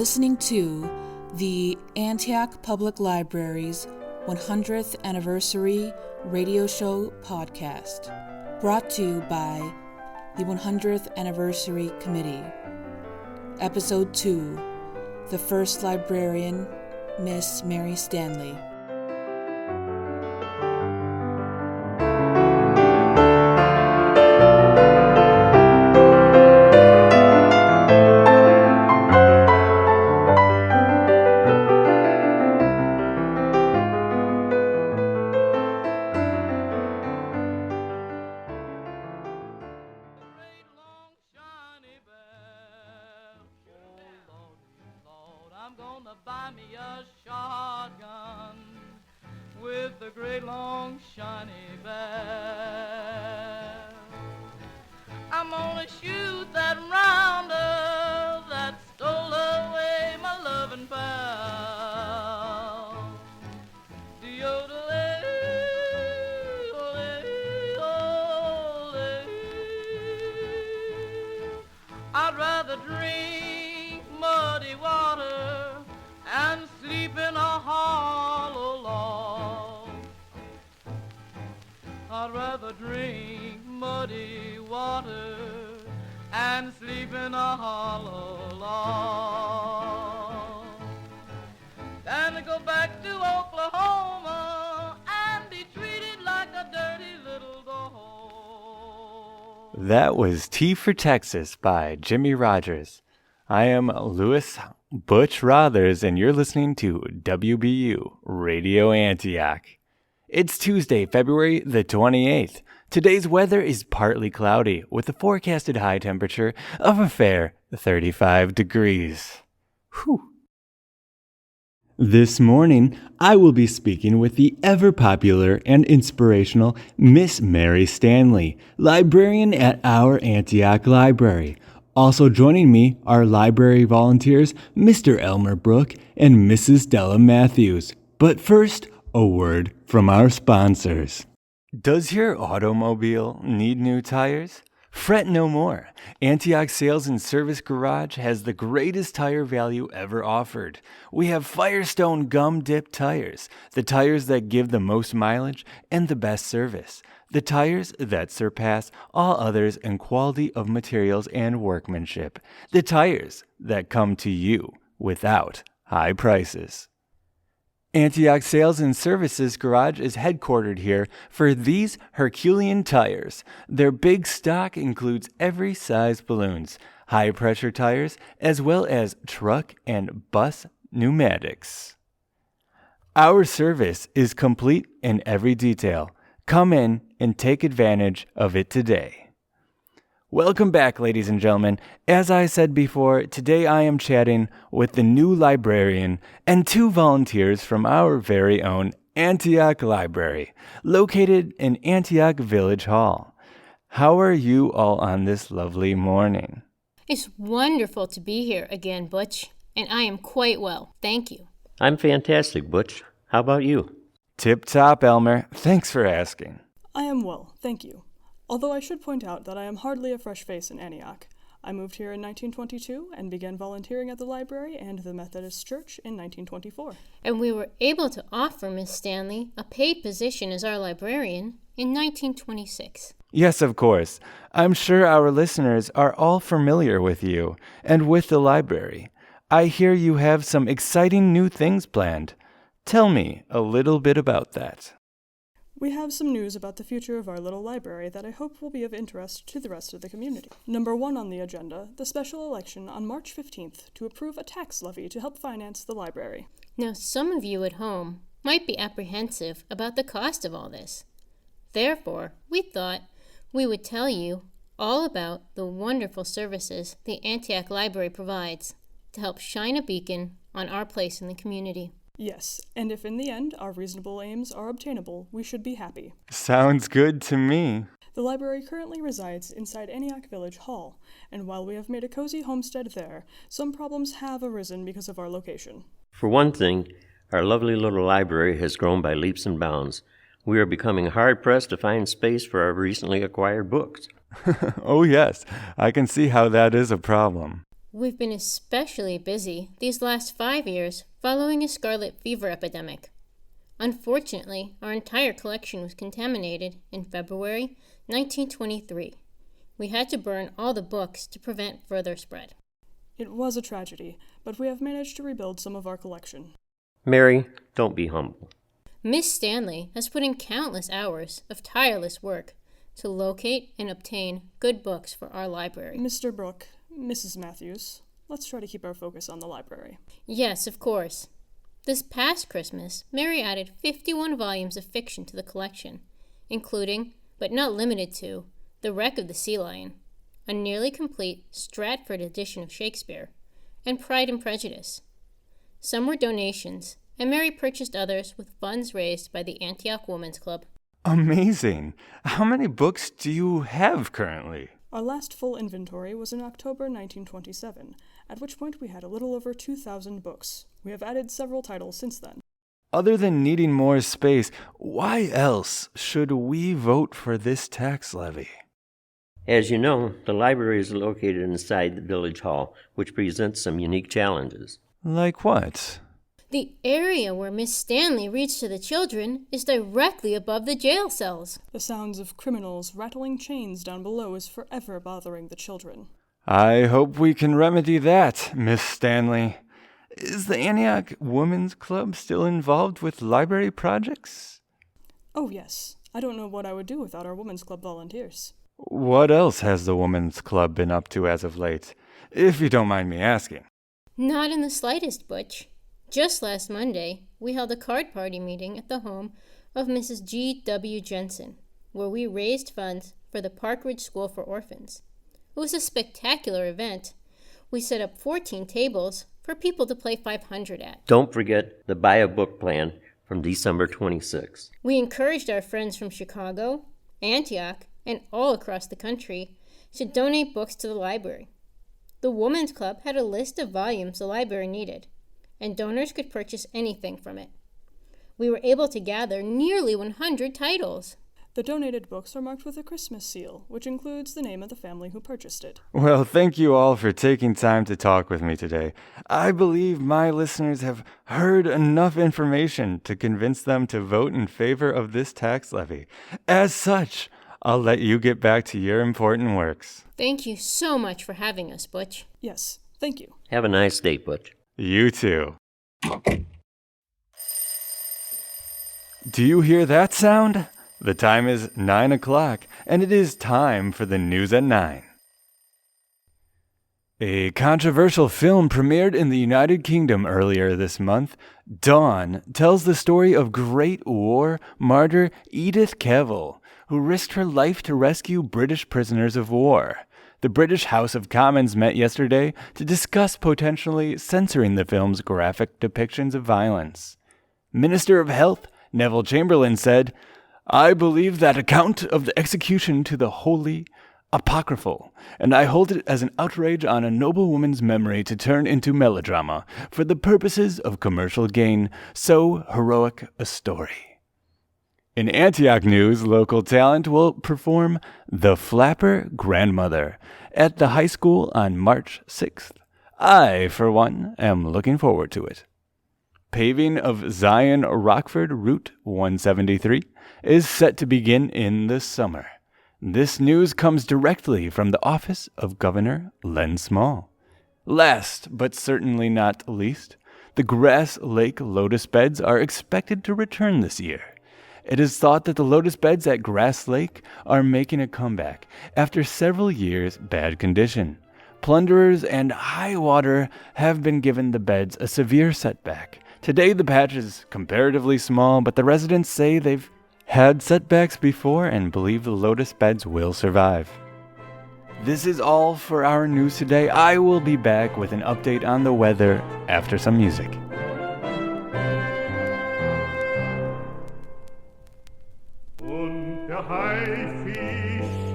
listening to the Antioch Public Library's 100th Anniversary Radio Show podcast, brought to you by the 100th Anniversary Committee. Episode 2, The First Librarian, Miss Mary Stanley. I'd rather drink muddy water and sleep in a hollow log than to go back to Oklahoma and be treated like a dirty little dog. That was T for Texas by Jimmy Rogers. I am Louis Butch Rothers, and you're listening to WBU Radio Antioch. It's Tuesday, February the 28th. Today's weather is partly cloudy, with a forecasted high temperature of a fair 35 degrees. Whew. This morning, I will be speaking with the ever-popular and inspirational Miss Mary Stanley, librarian at our Antioch Library. Also joining me are library volunteers Mr. Elmer Brook and Mrs. Della Matthews. But first, a word from our sponsors. Does your automobile need new tires? Fret no more. Antioch Sales and Service Garage has the greatest tire value ever offered. We have Firestone gum dip tires, the tires that give the most mileage and the best service. The tires that surpass all others in quality of materials and workmanship. The tires that come to you without high prices. Antioch Sales and Services Garage is headquartered here for these Herculean tires. Their big stock includes every size balloons, high-pressure tires, as well as truck and bus pneumatics. Our service is complete in every detail. Come in and take advantage of it today. Welcome back, ladies and gentlemen. As I said before, today I am chatting with the new librarian and two volunteers from our very own Antioch Library, located in Antioch Village Hall. How are you all on this lovely morning? It's wonderful to be here again, Butch, and I am quite well, thank you. I'm fantastic, Butch. How about you? Tip-top, Elmer. Thanks for asking. I am well, thank you. Although I should point out that I am hardly a fresh face in Antioch. I moved here in 1922 and began volunteering at the library and the Methodist Church in 1924. And we were able to offer Miss Stanley a paid position as our librarian in 1926. Yes, of course. I'm sure our listeners are all familiar with you and with the library. I hear you have some exciting new things planned. Tell me a little bit about that. We have some news about the future of our little library that I hope will be of interest to the rest of the community. Number 1 on the agenda, the special election on March 15th to approve a tax levy to help finance the library. Now, some of you at home might be apprehensive about the cost of all this. Therefore, we thought we would tell you all about the wonderful services the Antioch Library provides to help shine a beacon on our place in the community. Yes, and if in the end our reasonable aims are obtainable, we should be happy. Sounds good to me. The library currently resides inside Antioch Village Hall, and while we have made a cozy homestead there, some problems have arisen because of our location. For one thing, our lovely little library has grown by leaps and bounds. We are becoming hard-pressed to find space for our recently acquired books. Oh yes, I can see how that is a problem. We've been especially busy these last 5 years following a scarlet fever epidemic. Unfortunately, our entire collection was contaminated in February 1923. We had to burn all the books to prevent further spread. It was a tragedy, but we have managed to rebuild some of our collection. Mary, don't be humble. Miss Stanley has put in countless hours of tireless work to locate and obtain good books for our library. Mr. Brooke, Mrs. Matthews, let's try to keep our focus on the library. Yes, of course. This past Christmas, Mary added 51 volumes of fiction to the collection, including, but not limited to, The Wreck of the Sea Lion, a nearly complete Stratford edition of Shakespeare, and Pride and Prejudice. Some were donations, and Mary purchased others with funds raised by the Antioch Women's Club. Amazing. How many books do you have currently? Our last full inventory was in October 1927, at which point we had a little over 2,000 books. We have added several titles since then. Other than needing more space, why else should we vote for this tax levy? As you know, the library is located inside the village hall, which presents some unique challenges. Like what? The area where Miss Stanley reads to the children is directly above the jail cells. The sounds of criminals rattling chains down below is forever bothering the children. I hope we can remedy that, Miss Stanley. Is the Antioch Women's Club still involved with library projects? Oh, yes. I don't know what I would do without our Women's Club volunteers. What else has the Women's Club been up to as of late, if you don't mind me asking? Not in the slightest, Butch. Just last Monday, we held a card party meeting at the home of Mrs. G.W. Jensen, where we raised funds for the Park Ridge School for Orphans. It was a spectacular event. We set up 14 tables for people to play 500 at. Don't forget the Buy a Book plan from December 26th. We encouraged our friends from Chicago, Antioch, and all across the country to donate books to the library. The Women's Club had a list of volumes the library needed, and donors could purchase anything from it. We were able to gather nearly 100 titles. The donated books are marked with a Christmas seal, which includes the name of the family who purchased it. Well, thank you all for taking time to talk with me today. I believe my listeners have heard enough information to convince them to vote in favor of this tax levy. As such, I'll let you get back to your important works. Thank you so much for having us, Butch. Yes, thank you. Have a nice day, Butch. You too. Do you hear that sound? The time is 9 o'clock, and it is time for the news at 9. A controversial film premiered in the United Kingdom earlier this month. Dawn tells the story of Great War martyr Edith Cavell, who risked her life to rescue British prisoners of war. The British House of Commons met yesterday to discuss potentially censoring the film's graphic depictions of violence. Minister of Health Neville Chamberlain said, "I believe that account of the execution to the wholly apocryphal, and I hold it as an outrage on a noble woman's memory to turn into melodrama for the purposes of commercial gain, so heroic a story." In Antioch news, local talent will perform The Flapper Grandmother at the high school on March 6th. I, for one, am looking forward to it. Paving of Zion Rockford Route 173 is set to begin in the summer. This news comes directly from the office of Governor Len Small. Last, but certainly not least, the Grass Lake lotus beds are expected to return this year. It is thought that the lotus beds at Grass Lake are making a comeback after several years' bad condition. Plunderers and high water have been given the beds a severe setback. Today the patch is comparatively small, but the residents say they've had setbacks before and believe the lotus beds will survive. This is all for our news today. I will be back with an update on the weather after some music. Der Haifisch,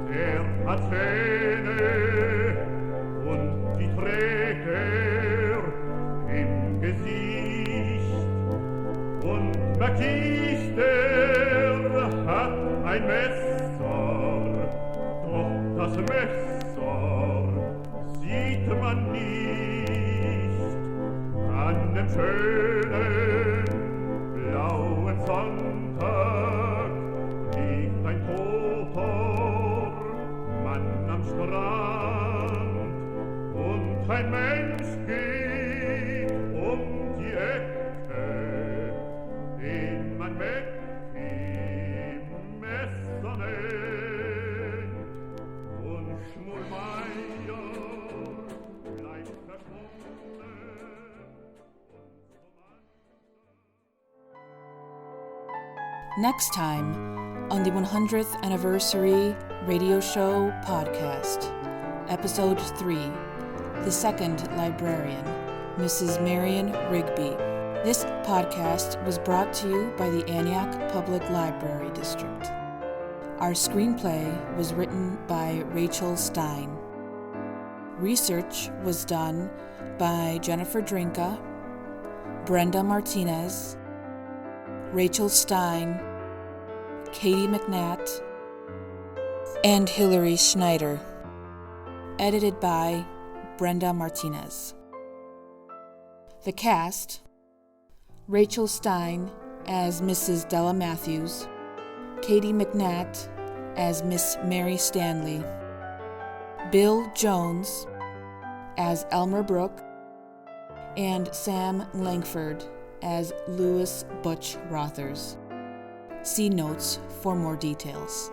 der hat Zähne und die trägt im Gesicht. Und Magister hat ein Messer, doch das Messer sieht sieht man nicht an dem schönen blauen Sonntag liegt ein toter Mann am Strand und ein Mensch geht um die Ecke, den man weg im Messer nennt, und Schmolmeier bleibt verschwunden. Next time on the 100th Anniversary Radio Show Podcast, Episode 3, The Second Librarian, Mrs. Marion Rigby. This podcast was brought to you by the Antioch Public Library District. Our screenplay was written by Rachel Stein. Research was done by Jennifer Drinka, Brenda Martinez, Rachel Stein, Katie McNatt, and Hilary Schneider. Edited by Brenda Martinez. The cast: Rachel Stein as Mrs. Della Matthews, Katie McNatt as Miss Mary Stanley, Bill Jones as Elmer Brooke, and Sam Langford as Louis Butch Rothers. See notes for more details.